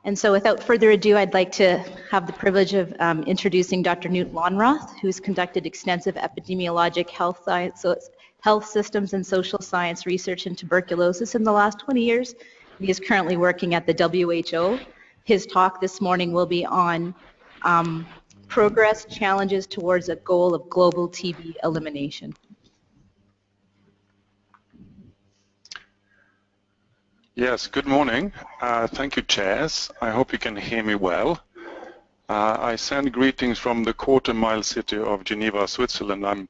And so without further ado, I'd like to have the privilege of introducing Dr. Knut Lonnroth, who's conducted extensive epidemiologic health systems and social science research in tuberculosis in the last 20 years. He is currently working at the WHO. His talk this morning will be on progress, challenges towards a goal of global TB elimination. Yes, good morning. Thank you, chairs. I hope you can hear me well. I send greetings from the quarter-mile city of Geneva, Switzerland.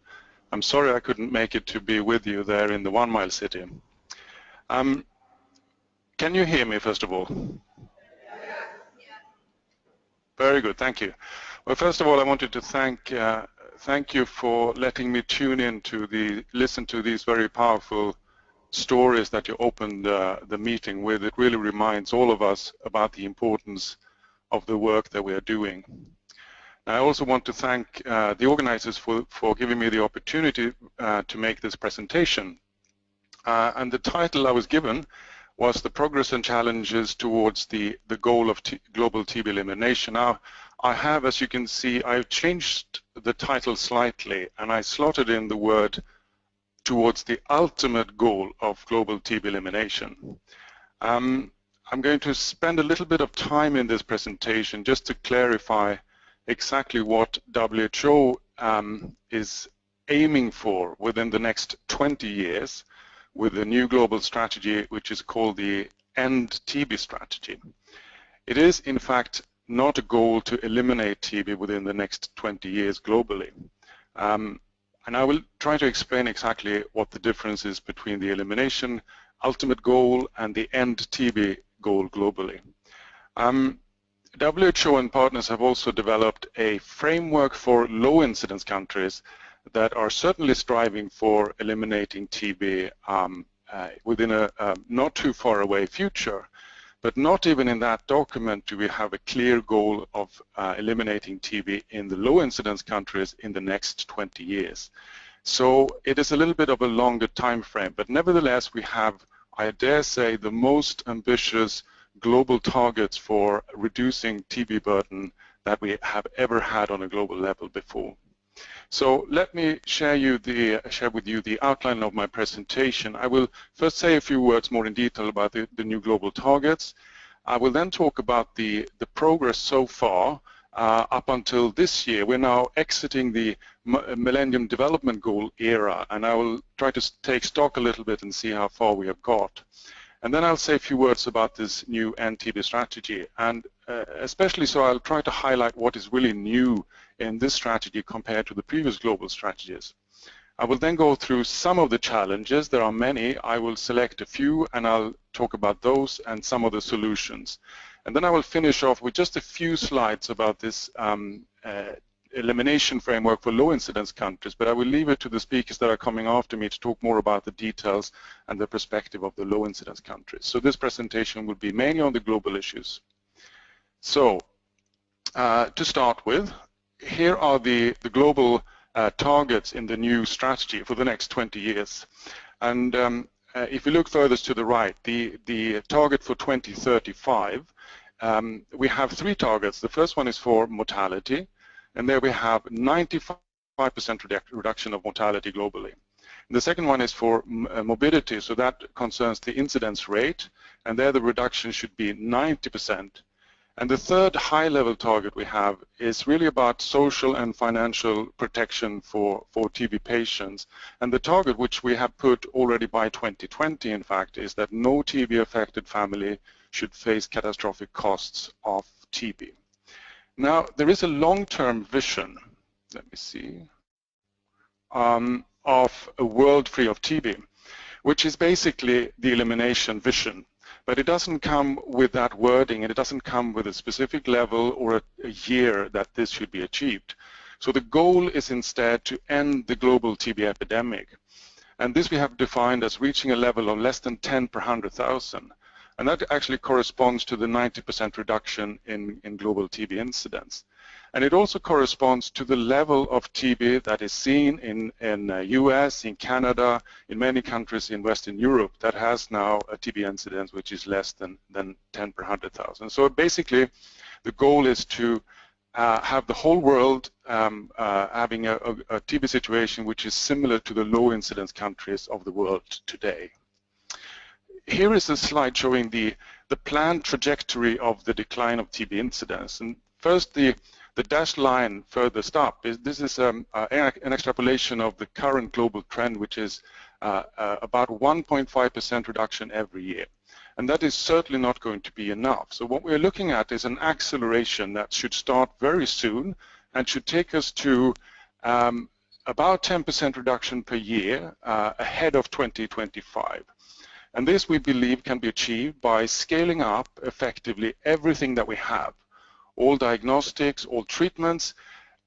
I'm sorry I couldn't make it to be with you there in the one-mile city. Can you hear me, first of all? Very good, thank you. Well, first of all, I wanted to thank you for letting me tune in to listen to these very powerful stories that you opened the meeting with. It really reminds all of us about the importance of the work that we are doing. I also want to thank the organizers for giving me the opportunity to make this presentation. And the title I was given was The Progress and Challenges Towards the Goal of Global TB Elimination. Now, I have, as you can see, I've changed the title slightly, and I slotted in the word towards the ultimate goal of global TB elimination. I'm going to spend a little bit of time in this presentation just to clarify exactly what WHO is aiming for within the next 20 years with the new global strategy, which is called the End TB strategy. It is, in fact, not a goal to eliminate TB within the next 20 years globally. And I will try to explain exactly what the difference is between the elimination ultimate goal and the end TB goal globally. WHO and partners have also developed a framework for low incidence countries that are certainly striving for eliminating TB within a not too far away future. But not even in that document do we have a clear goal of eliminating TB in the low incidence countries in the next 20 years. So it is a little bit of a longer time frame, but nevertheless we have, I dare say, the most ambitious global targets for reducing TB burden that we have ever had on a global level before. So let me share with you the outline of my presentation. I will first say a few words more in detail about the new global targets. I will then talk about the progress so far up until this year. We're now exiting the Millennium Development Goal era, and I will try to take stock a little bit and see how far we have got. And then I'll say a few words about this new TB strategy, and especially so I'll try to highlight what is really new in this strategy compared to the previous global strategies. I will then go through some of the challenges. There are many. I will select a few and I'll talk about those and some of the solutions. And then I will finish off with just a few slides about this elimination framework for low incidence countries, but I will leave it to the speakers that are coming after me to talk more about the details and the perspective of the low incidence countries. So this presentation will be mainly on the global issues. So to start with, here are the global targets in the new strategy for the next 20 years. And if you look furthest to the right, the target for 2035, we have three targets. The first one is for mortality, and there we have 95% reduction of mortality globally. And the second one is for morbidity, so that concerns the incidence rate, and there the reduction should be 90%. And the third high-level target we have is really about social and financial protection for TB patients. And the target, which we have put already by 2020, in fact, is that no TB-affected family should face catastrophic costs of TB. Now, there is a long-term vision, let me see, of a world free of TB, which is basically the elimination vision. But it doesn't come with that wording, and it doesn't come with a specific level or a year that this should be achieved. So the goal is instead to end the global TB epidemic. And this we have defined as reaching a level of less than 10 per 100,000. And that actually corresponds to the 90% reduction in global TB incidence. And it also corresponds to the level of TB that is seen in US, in Canada, in many countries in Western Europe that has now a TB incidence which is less than 10 per 100,000. So basically, the goal is to have the whole world having a TB situation which is similar to the low incidence countries of the world today. Here is a slide showing the planned trajectory of the decline of TB incidence. And first, the dashed line furthest up this is an extrapolation of the current global trend, which is about 1.5% reduction every year. And that is certainly not going to be enough. So what we're looking at is an acceleration that should start very soon and should take us to about 10% reduction per year ahead of 2025. And this, we believe, can be achieved by scaling up effectively everything that we have, all diagnostics, all treatments,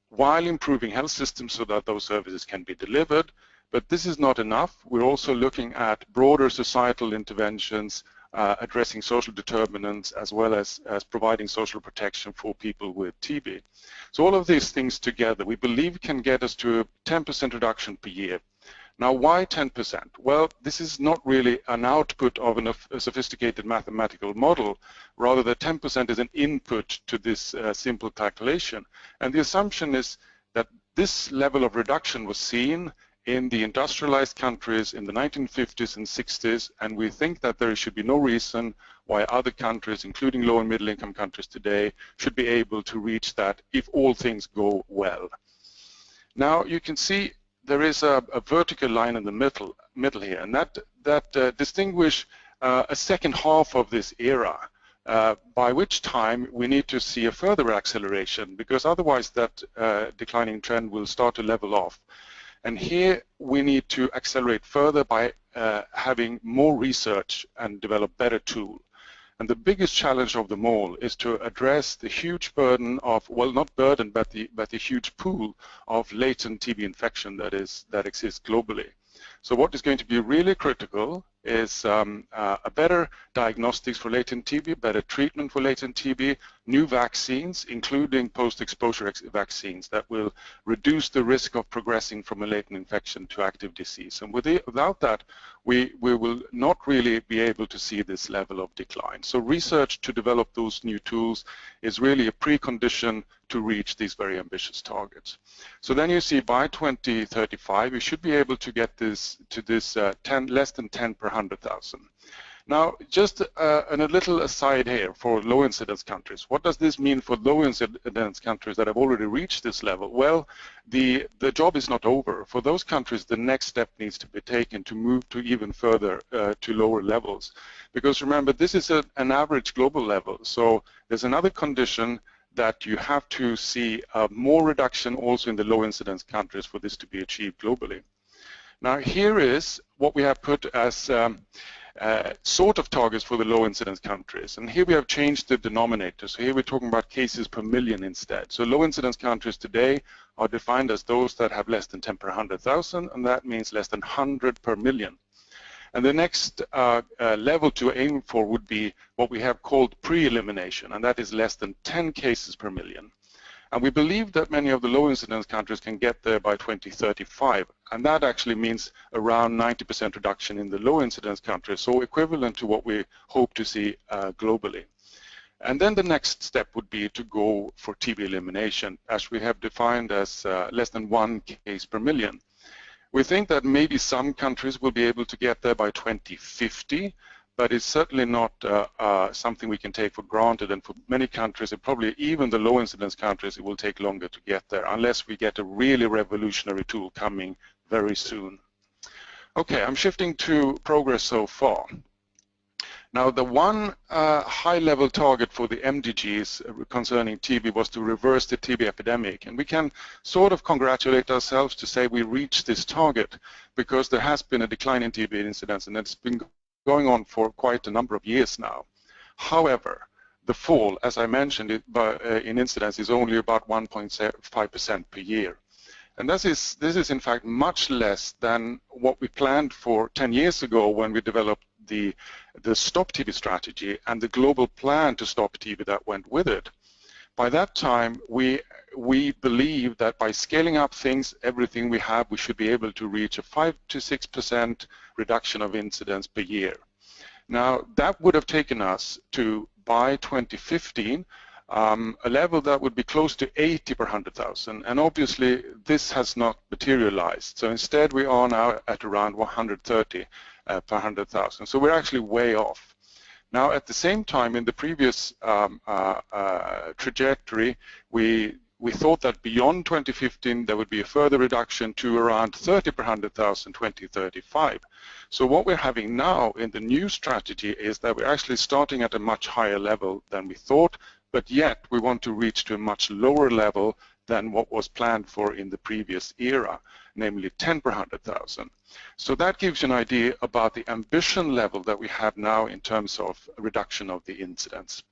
while improving health systems so that those services can be delivered. But this is not enough. We're also looking at broader societal interventions, addressing social determinants, as well as providing social protection for people with TB. So all of these things together, we believe, can get us to a 10% reduction per year. Now, why 10%? Well, this is not really an output of a sophisticated mathematical model. Rather, the 10% is an input to this simple calculation. And the assumption is that this level of reduction was seen in the industrialized countries in the 1950s and 60s, and we think that there should be no reason why other countries, including low and middle income countries today, should be able to reach that if all things go well. Now, you can see there is a vertical line in the middle here, and that distinguish a second half of this era, by which time we need to see a further acceleration, because otherwise that declining trend will start to level off. And here we need to accelerate further by having more research and develop better tools. And the biggest challenge of them all is to address the huge burden of, well, not burden, but the huge pool of latent TB infection that exists globally. So what is going to be really critical is a better diagnostics for latent TB, better treatment for latent TB, new vaccines, including post-exposure vaccines that will reduce the risk of progressing from a latent infection to active disease. And without that, we will not really be able to see this level of decline. So research to develop those new tools is really a precondition to reach these very ambitious targets. So then you see by 2035, we should be able to get this to this less than 10 per 100,000. Now, just a little aside here for low incidence countries. What does this mean for low incidence countries that have already reached this level? Well, the job is not over. For those countries, the next step needs to be taken to move to even further to lower levels. Because remember, this is an average global level. So there's another condition that you have to see more reduction also in the low incidence countries for this to be achieved globally. Now, here is what we have put as sort of targets for the low incidence countries. And here we have changed the denominator. So here we're talking about cases per million instead. So low incidence countries today are defined as those that have less than 10 per 100,000, and that means less than 100 per million. And the next level to aim for would be what we have called pre-elimination, and that is less than 10 cases per million. And we believe that many of the low incidence countries can get there by 2035, and that actually means around 90% reduction in the low incidence countries, so equivalent to what we hope to see globally. And then the next step would be to go for TB elimination, as we have defined as less than 1 case per million. We think that maybe some countries will be able to get there by 2050, but it's certainly not something we can take for granted. And for many countries, and probably even the low incidence countries, it will take longer to get there unless we get a really revolutionary tool coming very soon. Okay, I'm shifting to progress so far. Now, the one high-level target for the MDGs concerning TB was to reverse the TB epidemic. And we can sort of congratulate ourselves to say we reached this target, because there has been a decline in TB incidence, and it's been going on for quite a number of years now. However, the fall, as I mentioned, in incidence is only about 1.5% per year. And this is in fact much less than what we planned for 10 years ago when we developed the Stop TB strategy and the global plan to stop TB that went with it. by that time, we believe that by scaling up things, everything we have, we should be able to reach a 5 to 6% reduction of incidence per year. Now, that would have taken us to, by 2015, a level that would be close to 80 per 100,000, and obviously this has not materialized. So instead we are now at around 130 per 100,000. So we're actually way off. Now, at the same time, in the previous trajectory, we thought that beyond 2015 there would be a further reduction to around 30 per 100,000 2035. So what we're having now in the new strategy is that we're actually starting at a much higher level than we thought, but yet we want to reach to a much lower level than what was planned for in the previous era, namely 10 per 100,000. So that gives you an idea about the ambition level that we have now in terms of reduction of the incidence.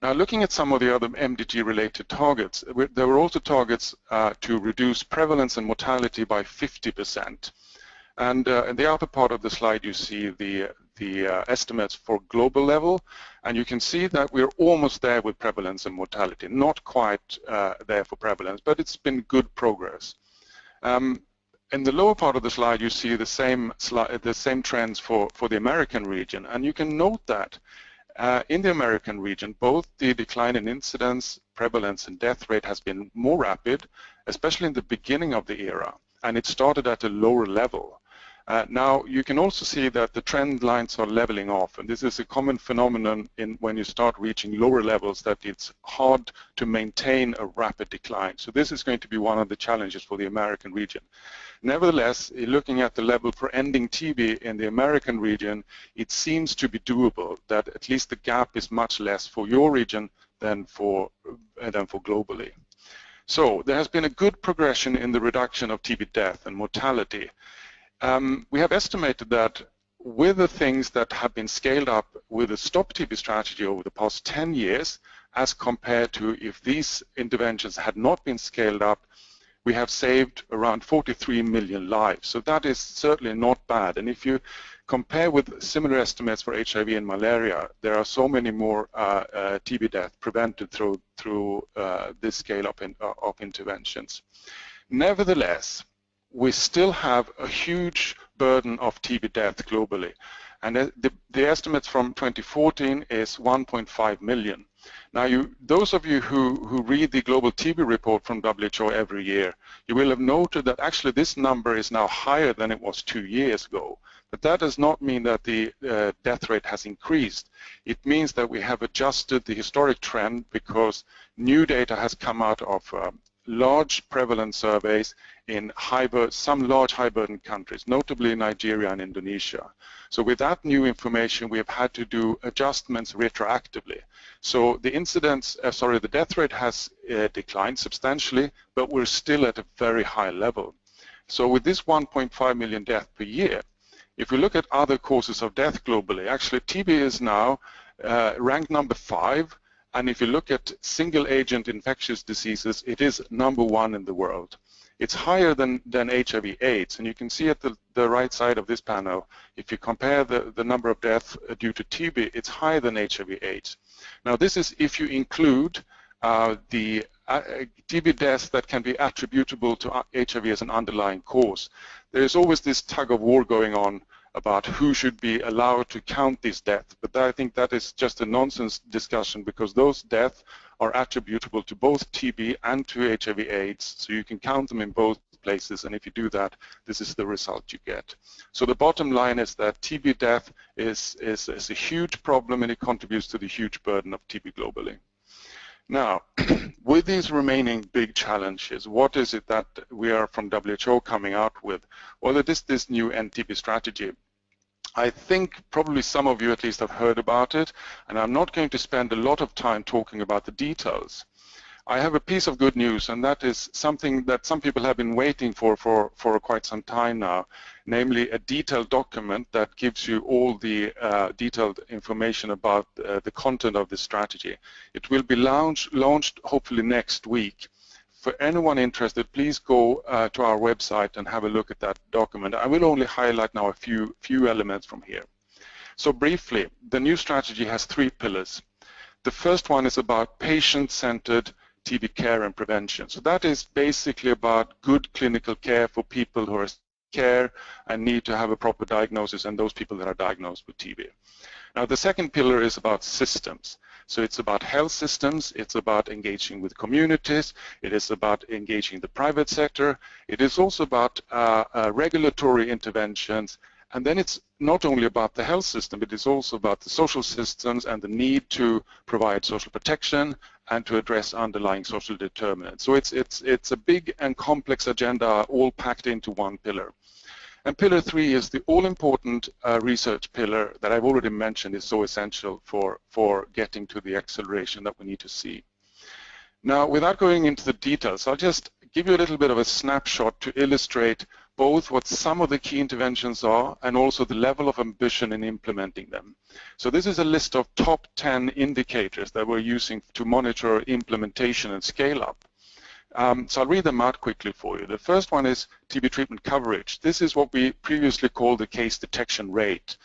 Now, looking at some of the other MDG-related targets, there were also targets to reduce prevalence and mortality by 50%. And in the upper part of the slide, you see the estimates for global level, and you can see that we're almost there with prevalence and mortality. Not quite there for prevalence, but it's been good progress. In the lower part of the slide, you see the same trends for the American region, and you can note that in the American region, both the decline in incidence, prevalence, and death rate has been more rapid, especially in the beginning of the era, and it started at a lower level. Now, you can also see that the trend lines are leveling off, and this is a common phenomenon when you start reaching lower levels, that it's hard to maintain a rapid decline. So this is going to be one of the challenges for the American region. Nevertheless, looking at the level for ending TB in the American region, it seems to be doable, that at least the gap is much less for your region than for globally. So there has been a good progression in the reduction of TB death and mortality. We have estimated that with the things that have been scaled up with the Stop TB strategy over the past 10 years, as compared to if these interventions had not been scaled up, we have saved around 43 million lives. So that is certainly not bad. And if you compare with similar estimates for HIV and malaria, there are so many more TB deaths prevented through this scale up of interventions. Nevertheless, we still have a huge burden of TB death globally. And the estimates from 2014 is 1.5 million. Now, those of you who read the global TB report from WHO every year, you will have noted that actually this number is now higher than it was 2 years ago. But that does not mean that the death rate has increased. It means that we have adjusted the historic trend because new data has come out of large prevalence surveys in some large high-burden countries, notably Nigeria and Indonesia. So with that new information, we have had to do adjustments retroactively. So the the death rate has declined substantially, but we're still at a very high level. So with this 1.5 million deaths per year, if we look at other causes of death globally, actually TB is now ranked number 5. And if you look at single-agent infectious diseases, it is number 1 in the world. It's higher than HIV/AIDS, and you can see at the right side of this panel, if you compare the number of deaths due to TB, it's higher than HIV/AIDS. Now, this is if you include the TB deaths that can be attributable to HIV as an underlying cause. There is always this tug of war going on about who should be allowed to count these deaths, but I think that is just a nonsense discussion because those deaths are attributable to both TB and to HIV/AIDS, so you can count them in both places, and if you do that, this is the result you get. So the bottom line is that TB death is a huge problem, and it contributes to the huge burden of TB globally. Now, with these remaining big challenges, what is it that we are from WHO coming out with? Well, it is this new TB strategy. I think probably some of you at least have heard about it, and I'm not going to spend a lot of time talking about the details. I have a piece of good news, and that is something that some people have been waiting for quite some time now, namely a detailed document that gives you all the detailed information about the content of this strategy. It will be launched hopefully next week. For anyone interested, please go to our website and have a look at that document. I will only highlight now a few elements from here. So briefly, the new strategy has 3 pillars. The first one is about patient-centered TB care and prevention. So that is basically about good clinical care for people who are care and need to have a proper diagnosis, and those people that are diagnosed with TB. Now, the second pillar is about systems. So it's about health systems, it's about engaging with communities, it is about engaging the private sector, it is also about regulatory interventions, and then it's not only about the health system, it is also about the social systems and the need to provide social protection and to address underlying social determinants. So it's a big and complex agenda all packed into one pillar. And pillar 3 is the all-important research pillar that I've already mentioned is so essential for getting to the acceleration that we need to see. Now, without going into the details, I'll just give you a little bit of a snapshot to illustrate both what some of the key interventions are and also the level of ambition in implementing them. So this is a list of top 10 indicators that we're using to monitor implementation and scale up. So I'll read them out quickly for you. The first one is TB treatment coverage. This is what we previously called the case detection rate.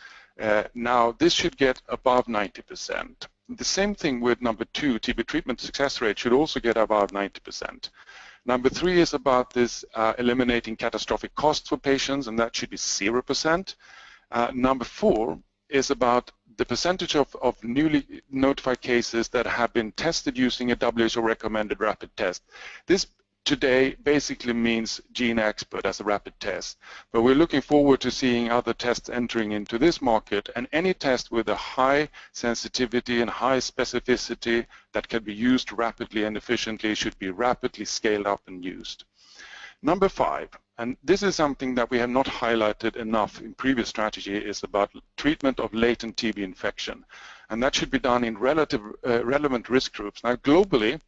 Now, this should get above 90%. The same thing with number 2, TB treatment success rate should also get above 90%. Number 3 is about this eliminating catastrophic costs for patients, and that should be 0%. Number 4 is about the percentage of newly notified cases that have been tested using a WHO recommended rapid test. This today basically means gene expert as a rapid test, but we're looking forward to seeing other tests entering into this market, and any test with a high sensitivity and high specificity that can be used rapidly and efficiently should be rapidly scaled up and used. Number 5, and this is something that we have not highlighted enough in previous strategy, is about treatment of latent TB infection, and that should be done in relevant risk groups. Now, globally,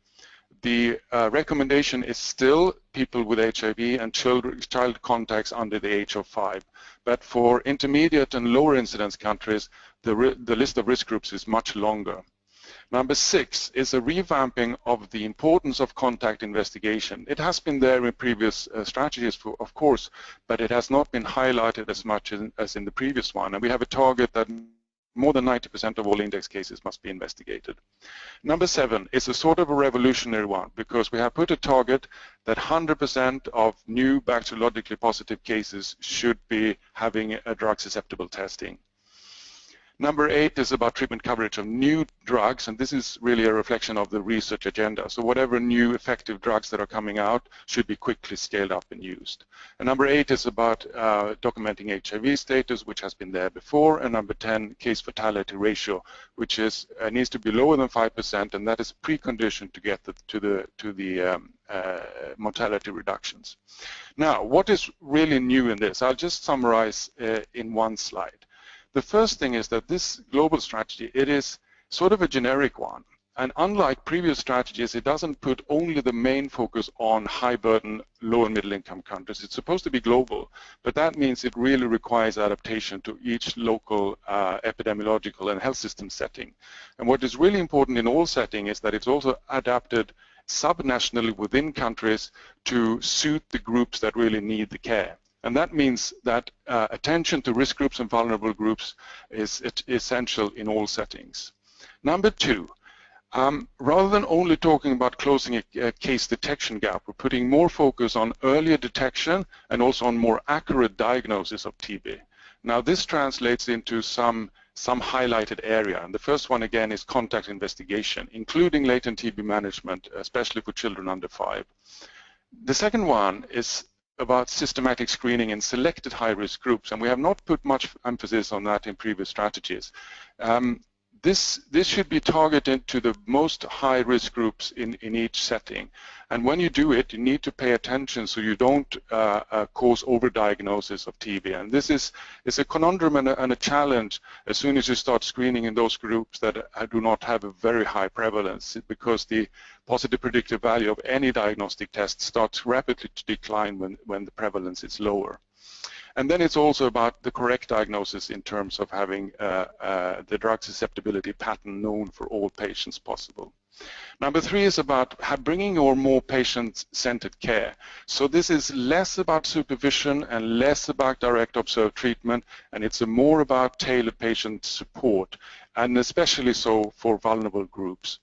the recommendation is still people with HIV and child contacts under the age of 5. But for intermediate and lower incidence countries, the list of risk groups is much longer. Number 6 is a revamping of the importance of contact investigation. It has been there in previous strategies, of course, but it has not been highlighted as much as in the previous one. And we have a target that more than 90% of all index cases must be investigated. Number 7 is a sort of a revolutionary one, because we have put a target that 100% of new bacteriologically positive cases should be having a drug susceptible testing. Number 8 is about treatment coverage of new drugs, and this is really a reflection of the research agenda. So whatever new effective drugs that are coming out should be quickly scaled up and used. And number 8 is about documenting HIV status, which has been there before. And number 10, case fatality ratio, which is needs to be lower than 5%, and that is a precondition to get to the mortality reductions. Now, what is really new in this? I'll just summarize in one slide. The first thing is that this global strategy, it is sort of a generic one. And unlike previous strategies, it doesn't put only the main focus on high burden, low and middle income countries. It's supposed to be global, but that means it really requires adaptation to each local epidemiological and health system setting. And what is really important in all settings is that it's also adapted subnationally within countries to suit the groups that really need the care. And that means that attention to risk groups and vulnerable groups is essential in all settings. Number 2, rather than only talking about closing a case detection gap, we're putting more focus on earlier detection and also on more accurate diagnosis of TB. Now, this translates into some highlighted area, and the first one again is contact investigation, including latent TB management, especially for children under 5. The second one is about systematic screening in selected high-risk groups, and we have not put much emphasis on that in previous strategies. This should be targeted to the most high-risk groups in each setting. And when you do it, you need to pay attention so you don't cause overdiagnosis of TB. And this is a conundrum and a challenge as soon as you start screening in those groups that do not have a very high prevalence, because the positive predictive value of any diagnostic test starts rapidly to decline when the prevalence is lower. And then it's also about the correct diagnosis in terms of having the drug susceptibility pattern known for all patients possible. Number 3 is about bringing more patient-centered care. So this is less about supervision and less about direct observed treatment, and it's more about tailored patient support. and especially so for vulnerable groups.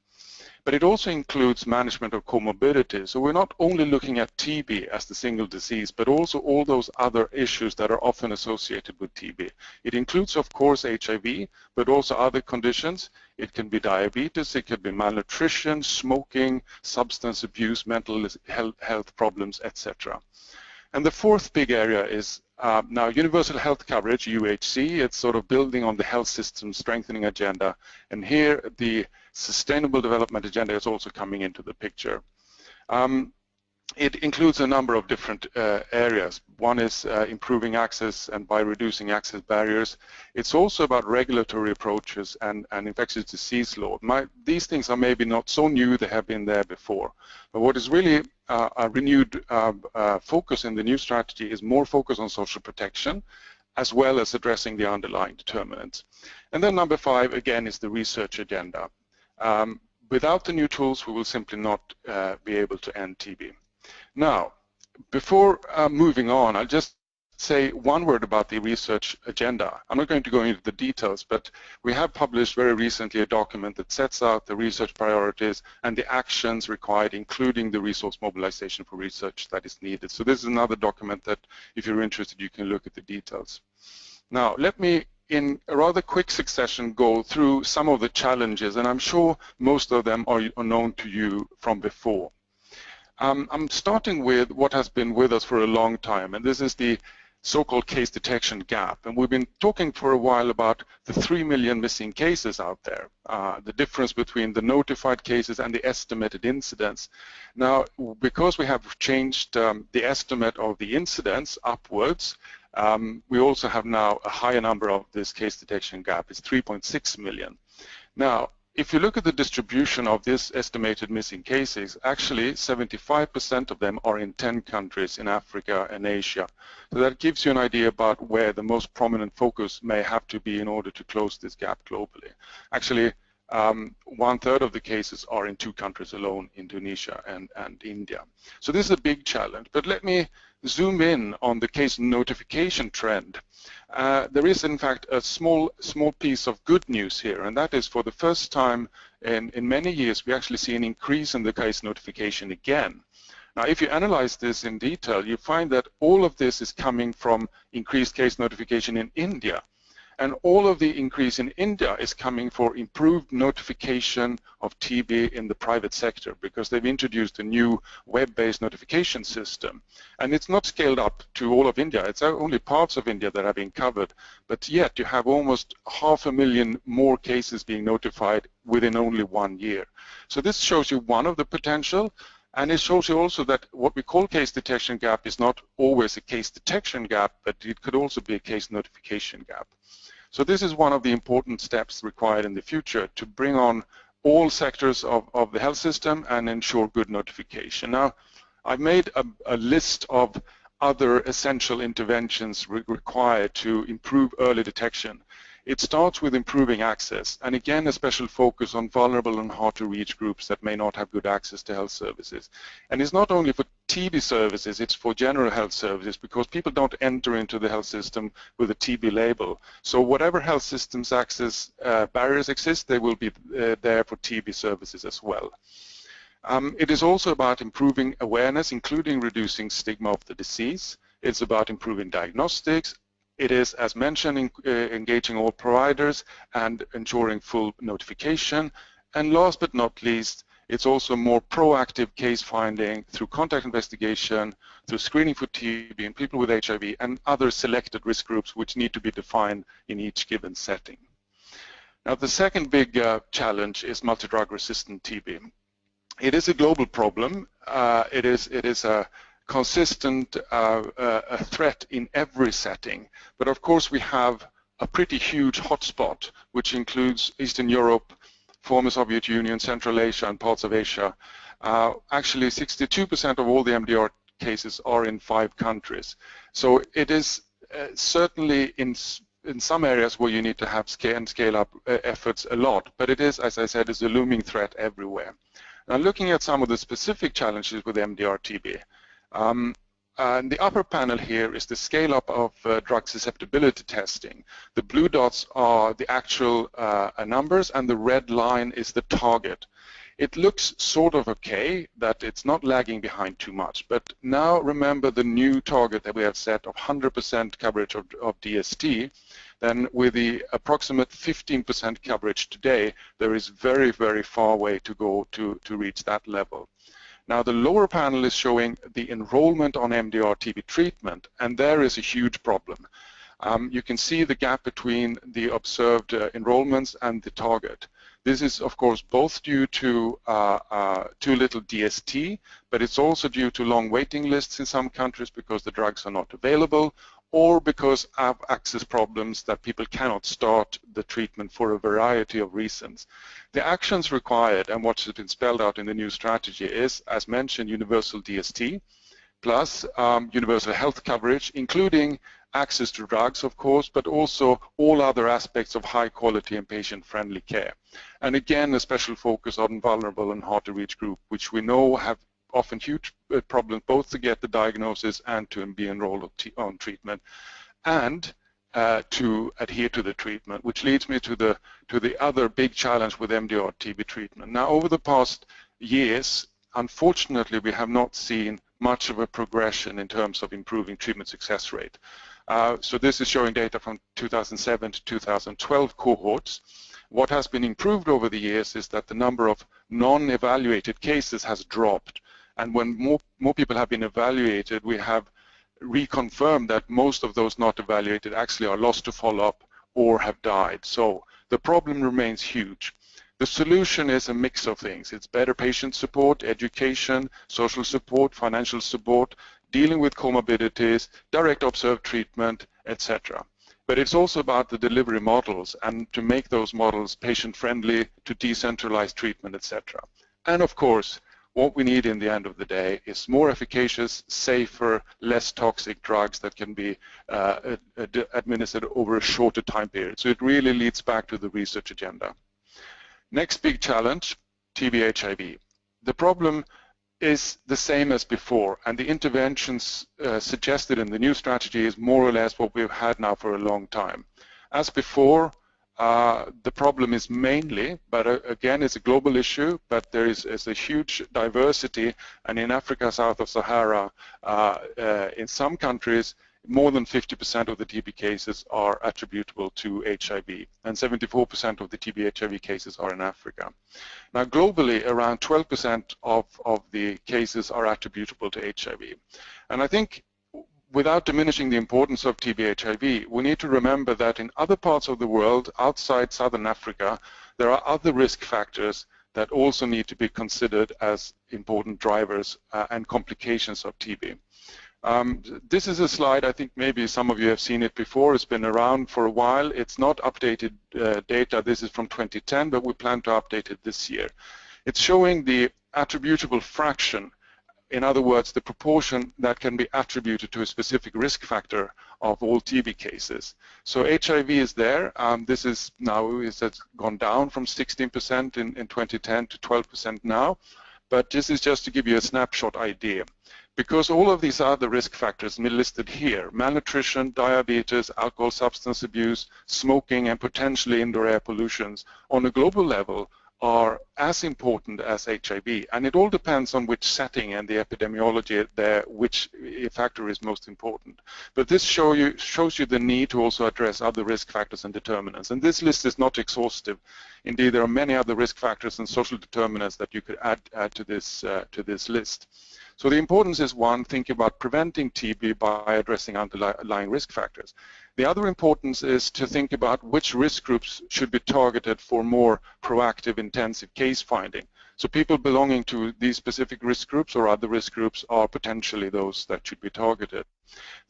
But it also includes management of comorbidities. So we're not only looking at TB as the single disease, but also all those other issues that are often associated with TB. It includes, of course, HIV, but also other conditions. It can be diabetes, it can be malnutrition, smoking, substance abuse, mental health problems, etc. And the fourth big area is now universal health coverage, UHC. It's sort of building on the health system strengthening agenda. And here the Sustainable Development Agenda is also coming into the picture. It includes a number of different areas. One is improving access and by reducing access barriers. It's also about regulatory approaches and infectious disease law. These things are maybe not so new, they have been there before. But what is really a renewed focus in the new strategy is more focus on social protection, as well as addressing the underlying determinants. And then number 5, again, is the research agenda. Without the new tools, we will simply not be able to end TB. Now, before moving on, I'll just say one word about the research agenda. I'm not going to go into the details, but we have published very recently a document that sets out the research priorities and the actions required, including the resource mobilization for research that is needed. So this is another document that, if you're interested, you can look at the details. Now, let me, in a rather quick succession, go through some of the challenges, and I'm sure most of them are known to you from before. I'm starting with what has been with us for a long time, and this is the so-called case detection gap. And we've been talking for a while about the 3 million missing cases out there, the difference between the notified cases and the estimated incidence. Now, because we have changed the estimate of the incidence upwards, we also have now a higher number of this case detection gap. It's 3.6 million. Now, if you look at the distribution of this estimated missing cases, actually 75% of them are in 10 countries in Africa and Asia. So that gives you an idea about where the most prominent focus may have to be in order to close this gap globally. Actually, 1/3 of the cases are in 2 countries alone, Indonesia and India. So this is a big challenge. But let me zoom in on the case notification trend. There is, in fact, a small piece of good news here, and that is for the first time in many years, we actually see an increase in the case notification again. Now, if you analyze this in detail, you find that all of this is coming from increased case notification in India. And all of the increase in India is coming for improved notification of TB in the private sector, because they've introduced a new web-based notification system. And it's not scaled up to all of India. It's only parts of India that are being covered. But yet you have almost 500,000 more cases being notified within only 1 year. So this shows you one of the potential. And it shows you also that what we call case detection gap is not always a case detection gap, but it could also be a case notification gap. So this is one of the important steps required in the future to bring on all sectors of the health system and ensure good notification. Now, I've made a list of other essential interventions required to improve early detection. It starts with improving access, and again a special focus on vulnerable and hard-to-reach groups that may not have good access to health services. And it's not only for TB services, it's for general health services, because people don't enter into the health system with a TB label. So whatever health systems access barriers exist, they will be there for TB services as well. It is also about improving awareness, including reducing stigma of the disease. It's about improving diagnostics. It is, as mentioned, engaging all providers and ensuring full notification. And last but not least, it's also more proactive case finding through contact investigation, through screening for TB in people with HIV and other selected risk groups which need to be defined in each given setting. Now, the second big challenge is multidrug-resistant TB. It is a global problem. It is a consistent a threat in every setting. But of course, we have a pretty huge hotspot, which includes Eastern Europe, former Soviet Union, Central Asia, and parts of Asia. Actually, 62% of all the MDR cases are in 5 countries. So it is certainly in some areas where you need to have scale up efforts a lot. But it is, as I said, is a looming threat everywhere. Now, looking at some of the specific challenges with MDR TB, the upper panel here is the scale-up of drug susceptibility testing. The blue dots are the actual numbers, and the red line is the target. It looks sort of okay, that it's not lagging behind too much, but now remember the new target that we have set of 100% coverage of DST. Then with the approximate 15% coverage today, there is very, very far way to go to reach that level. Now the lower panel is showing the enrollment on MDR TB treatment, and there is a huge problem. You can see the gap between the observed enrollments and the target. This is, of course, both due to too little DST, but it's also due to long waiting lists in some countries because the drugs are not available, or because of access problems that people cannot start the treatment for a variety of reasons. The actions required and what has been spelled out in the new strategy is, as mentioned, universal DST, plus universal health coverage, including access to drugs, of course, but also all other aspects of high quality and patient-friendly care. And again, a special focus on vulnerable and hard-to-reach group, which we know have often huge problems both to get the diagnosis and to be enrolled on treatment, and to adhere to the treatment, which leads me to the other big challenge with MDR TB treatment. Now, over the past years, unfortunately, we have not seen much of a progression in terms of improving treatment success rate. So this is showing data from 2007 to 2012 cohorts. What has been improved over the years is that the number of non-evaluated cases has dropped. And when more people have been evaluated, we have reconfirmed that most of those not evaluated actually are lost to follow-up or have died. So the problem remains huge. The solution is a mix of things. It's better patient support, education, social support, financial support, dealing with comorbidities, direct observed treatment, etc. But it's also about the delivery models and to make those models patient-friendly, to decentralize treatment, etc. And of course, what we need in the end of the day is more efficacious, safer, less toxic drugs that can be administered over a shorter time period. So it really leads back to the research agenda. Next big challenge, TB HIV. The problem is the same as before, and the interventions suggested in the new strategy is more or less what we've had now for a long time. As before, the problem is mainly, but again, it's a global issue, but there is a huge diversity, and in Africa, south of Sahara, in some countries, more than 50% of the TB cases are attributable to HIV, and 74% of the TB HIV cases are in Africa. Now, globally, around 12% of the cases are attributable to HIV. And I think, without diminishing the importance of TB HIV, we need to remember that in other parts of the world, outside Southern Africa, there are other risk factors that also need to be considered as important drivers and complications of TB. This is a slide, I think maybe some of you have seen it before. It's been around for a while. It's not updated data. This is from 2010, but we plan to update it this year. It's showing the attributable fraction. In other words, the proportion that can be attributed to a specific risk factor of all TB cases. So HIV is there. This is now, it has gone down from 16% in 2010 to 12% now. But this is just to give you a snapshot idea. Because all of these other risk factors listed here, malnutrition, diabetes, alcohol, substance abuse, smoking, and potentially indoor air pollutions, on a global level are as important as HIV. And it all depends on which setting and the epidemiology there, which factor is most important. But this shows you the need to also address other risk factors and determinants. And this list is not exhaustive. Indeed, there are many other risk factors and social determinants that you could add to this list. So the importance is, one, think about preventing TB by addressing underlying risk factors. The other importance is to think about which risk groups should be targeted for more proactive, intensive case finding. So people belonging to these specific risk groups or other risk groups are potentially those that should be targeted.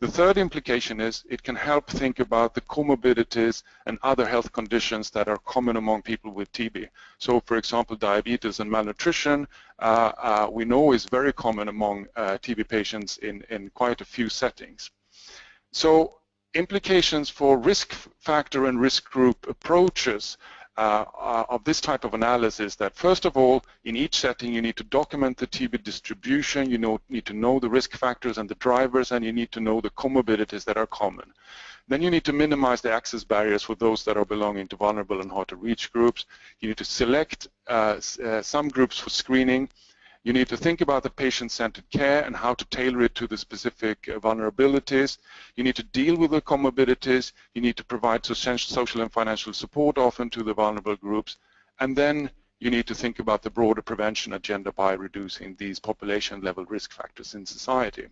The third implication is it can help think about the comorbidities and other health conditions that are common among people with TB. So, for example, diabetes and malnutrition we know is very common among TB patients in quite a few settings. So implications for risk factor and risk group approaches of this type of analysis that first of all, in each setting, you need to document the TB distribution, you need to know the risk factors and the drivers, and you need to know the comorbidities that are common. Then you need to minimize the access barriers for those that are belonging to vulnerable and hard to reach groups. You need to select some groups for screening. You need to think about the patient-centered care and how to tailor it to the specific vulnerabilities. You need to deal with the comorbidities. You need to provide social and financial support often to the vulnerable groups. And then you need to think about the broader prevention agenda by reducing these population-level risk factors in society.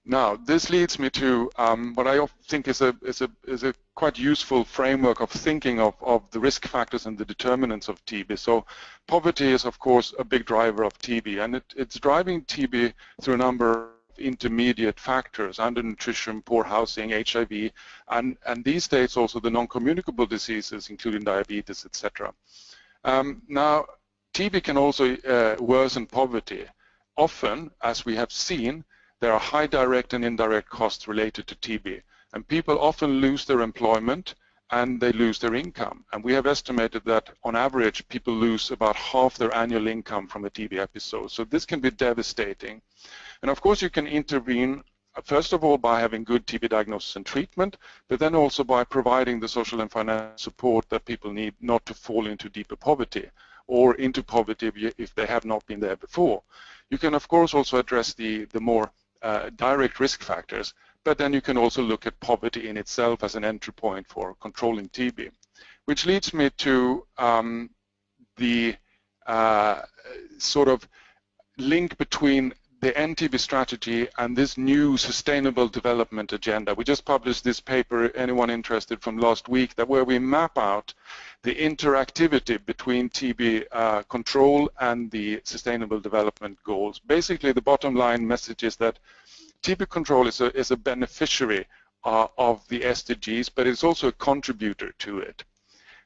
Now, this leads me to what I think is a quite useful framework of thinking of the risk factors and the determinants of TB. So poverty is, of course, a big driver of TB, and it's driving TB through a number of intermediate factors: undernutrition, poor housing, HIV, and these days also the non-communicable diseases, including diabetes, etc. Now, TB can also worsen poverty. Often, as we have seen, there are high direct and indirect costs related to TB, and people often lose their employment and they lose their income. And we have estimated that on average people lose about half their annual income from a TB episode. So this can be devastating. And of course you can intervene first of all by having good TB diagnosis and treatment, but then also by providing the social and financial support that people need not to fall into deeper poverty or into poverty if they have not been there before. You can of course also address the more direct risk factors, but then you can also look at poverty in itself as an entry point for controlling TB. Which leads me to the sort of link between the NTB strategy and this new sustainable development agenda. We just published this paper, anyone interested, from last week, where we map out the interactivity between TB control and the sustainable development goals. Basically, the bottom line message is that TB control is a beneficiary of the SDGs, but it's also a contributor to it.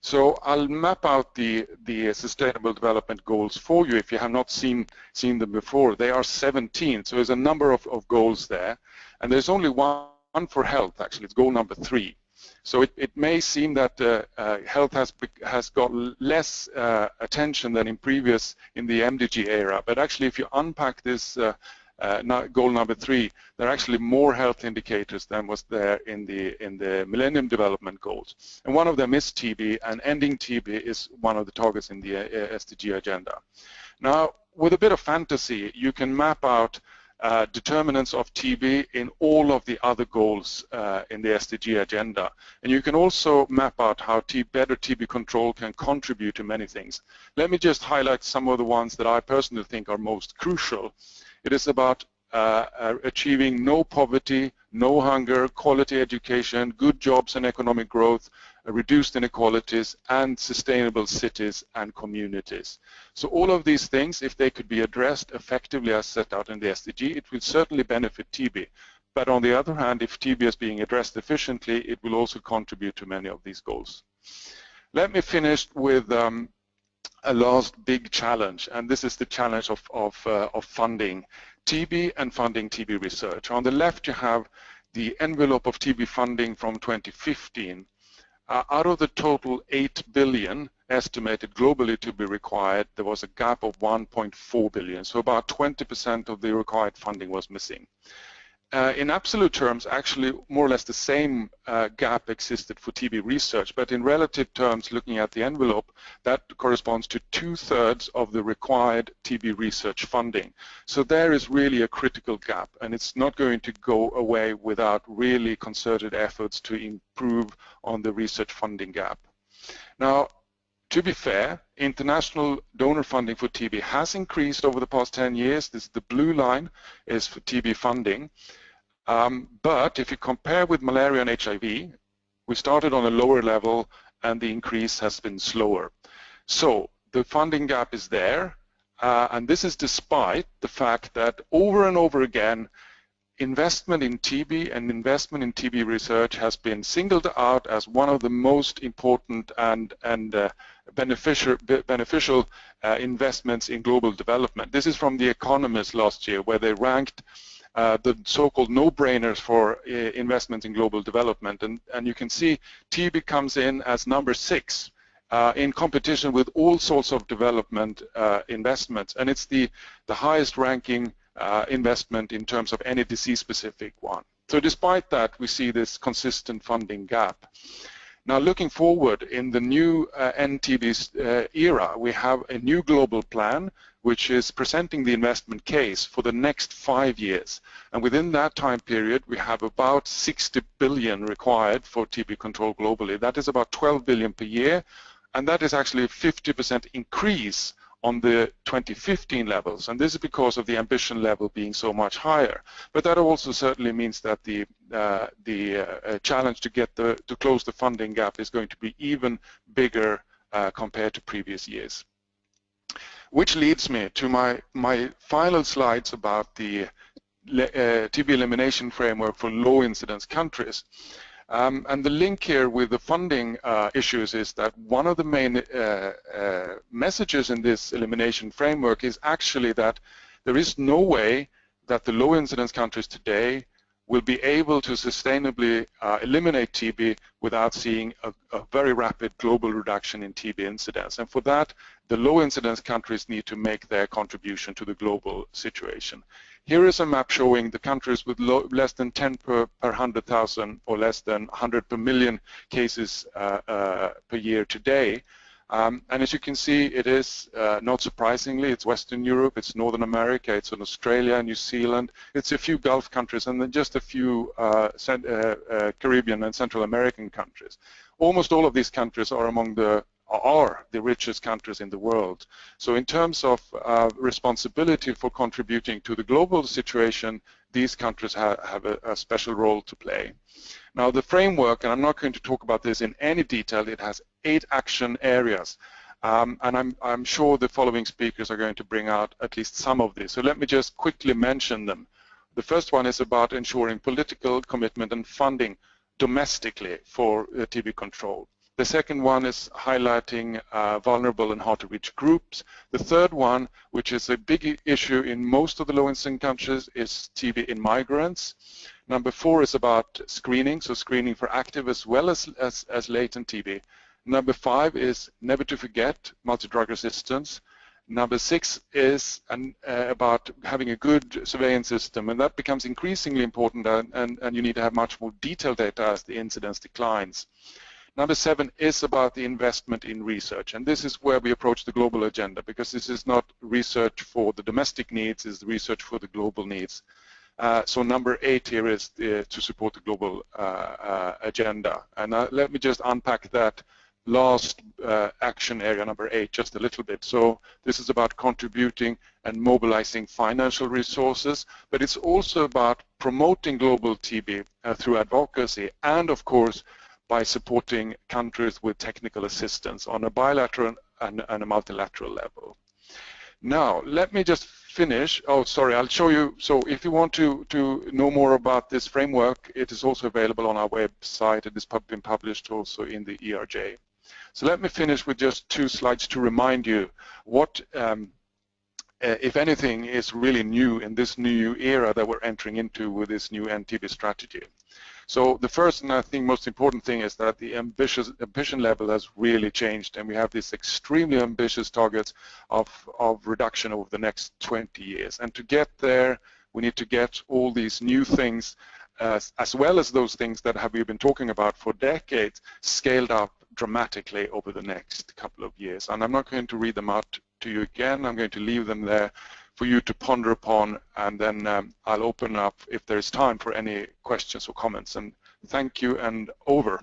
So I'll map out the Sustainable Development Goals for you if you have not seen them before. They are 17, so there's a number of goals there. And there's only one for health, actually. It's goal number 3. So it may seem that health has got less attention than in the MDG era, but actually if you unpack this goal number 3, there are actually more health indicators than was there in the Millennium Development Goals. And one of them is TB, and ending TB is one of the targets in the SDG agenda. Now, with a bit of fantasy, you can map out determinants of TB in all of the other goals in the SDG agenda. And you can also map out how better TB control can contribute to many things. Let me just highlight some of the ones that I personally think are most crucial. It is about achieving no poverty, no hunger, quality education, good jobs and economic growth, reduced inequalities, and sustainable cities and communities. So all of these things, if they could be addressed effectively as set out in the SDG, it will certainly benefit TB. But on the other hand, if TB is being addressed efficiently, it will also contribute to many of these goals. Let me finish with a last big challenge, and this is the challenge of funding TB and funding TB research. On the left, you have the envelope of TB funding from 2015. Out of the total 8 billion estimated globally to be required, there was a gap of 1.4 billion, so about 20% of the required funding was missing. In absolute terms, actually more or less the same gap existed for TB research, but in relative terms, looking at the envelope, that corresponds to 2/3 of the required TB research funding. So there is really a critical gap, and it's not going to go away without really concerted efforts to improve on the research funding gap. Now, to be fair, international donor funding for TB has increased over the past 10 years. The blue line is for TB funding. But if you compare with malaria and HIV, we started on a lower level and the increase has been slower. So the funding gap is there, and this is despite the fact that over and over again, investment in TB and investment in TB research has been singled out as one of the most important and beneficial investments in global development. This is from The Economist last year, where they ranked the so-called no-brainers for investment in global development, and you can see TB comes in as number 6. in competition with all sorts of development investments, and it's the highest ranking investment in terms of any disease-specific one. So despite that, we see this consistent funding gap. Now, looking forward in the new NTB era, we have a new global plan which is presenting the investment case for the next 5 years. And within that time period, we have about 60 billion required for TB control globally. That is about 12 billion per year, and that is actually a 50% increase on the 2015 levels, and this is because of the ambition level being so much higher. But that also certainly means that the challenge to close the funding gap is going to be even bigger compared to previous years. Which leads me to my final slides about the TB elimination framework for low incidence countries. And the link here with the funding issues is that one of the main messages in this elimination framework is actually that there is no way that the low incidence countries today will be able to sustainably eliminate TB without seeing a very rapid global reduction in TB incidence. And for that, the low incidence countries need to make their contribution to the global situation. Here is a map showing the countries with less than 10 per 100,000 or less than 100 per million cases per year today. And as you can see, it is, not surprisingly, it's Western Europe, it's Northern America, it's in Australia, New Zealand, it's a few Gulf countries, and then just a few Caribbean and Central American countries. Almost all of these countries are among the richest countries in the world. So in terms of responsibility for contributing to the global situation, these countries have a special role to play. Now the framework, and I'm not going to talk about this in any detail, it has 8 action areas. And I'm sure the following speakers are going to bring out at least some of these. So let me just quickly mention them. The first one is about ensuring political commitment and funding domestically for TB control. The second one is highlighting vulnerable and hard-to-reach groups. The third one, which is a big issue in most of the low-income countries, is TB in migrants. Number 4 is about screening, so screening for active as well as latent TB. Number 5 is never to forget multi-drug resistance. Number 6 is about having a good surveillance system, and that becomes increasingly important, and you need to have much more detailed data as the incidence declines. Number 7 is about the investment in research, and this is where we approach the global agenda, because this is not research for the domestic needs, it's research for the global needs. So number 8 here is to support the global agenda. And let me just unpack that last action area, number 8, just a little bit. So this is about contributing and mobilizing financial resources, but it's also about promoting global TB through advocacy, and of course by supporting countries with technical assistance on a bilateral and a multilateral level. Now, let me just finish. Oh, sorry, I'll show you. So if you want to know more about this framework, it is also available on our website. It has been published also in the ERJ. So let me finish with just 2 slides to remind you what, if anything, is really new in this new era that we're entering into with this new NTB strategy. So the first and I think most important thing is that the ambition level has really changed, and we have these extremely ambitious targets of reduction over the next 20 years. And to get there, we need to get all these new things, as well as those things that we've been talking about for decades, scaled up dramatically over the next couple of years. And I'm not going to read them out to you again. I'm going to leave them there for you to ponder upon, and then I'll open up if there's time for any questions or comments. And thank you, and over.